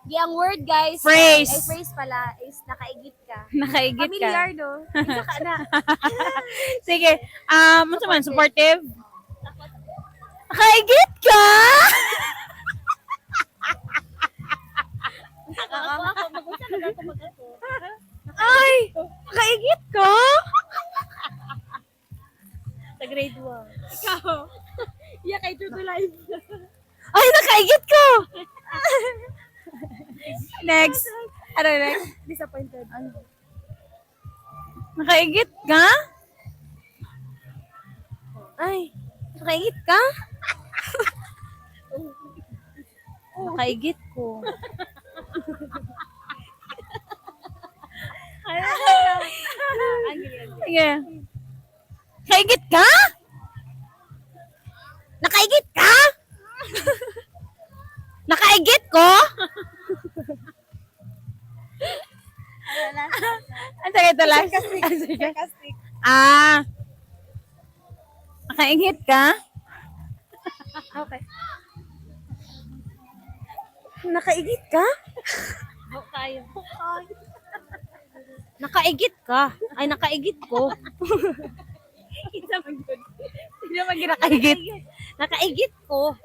Di ang word, guys. Phrase. Ay, phrase pala is nakaigit ka. Nakaigit ka. Familiar, no? Isa ka na. Sige. Ano man, supportive? Nakaigit ka? Ako, mag-usa na ako mag-ako. Ay! Nakaigit ka? Sa grade 1. Ikaw. Yeah, kay True to Life. Ay, nakaigit ka! Next. Ano next? Disappointed. Nakaigit ka? Ay, nakaigit ka? Nakaigit ko. Sige. Nakaigit ka? Nakaigit ka? Nakaigit ko? Ang sakit na lang. Sarcastic. Nakaigit ka? Okay. Nakaigit ka? Kayo. Nakaigit ka? Ay, nakaigit ko. Isa man good. Hindi naman ginakaigit. Nakaigit ko.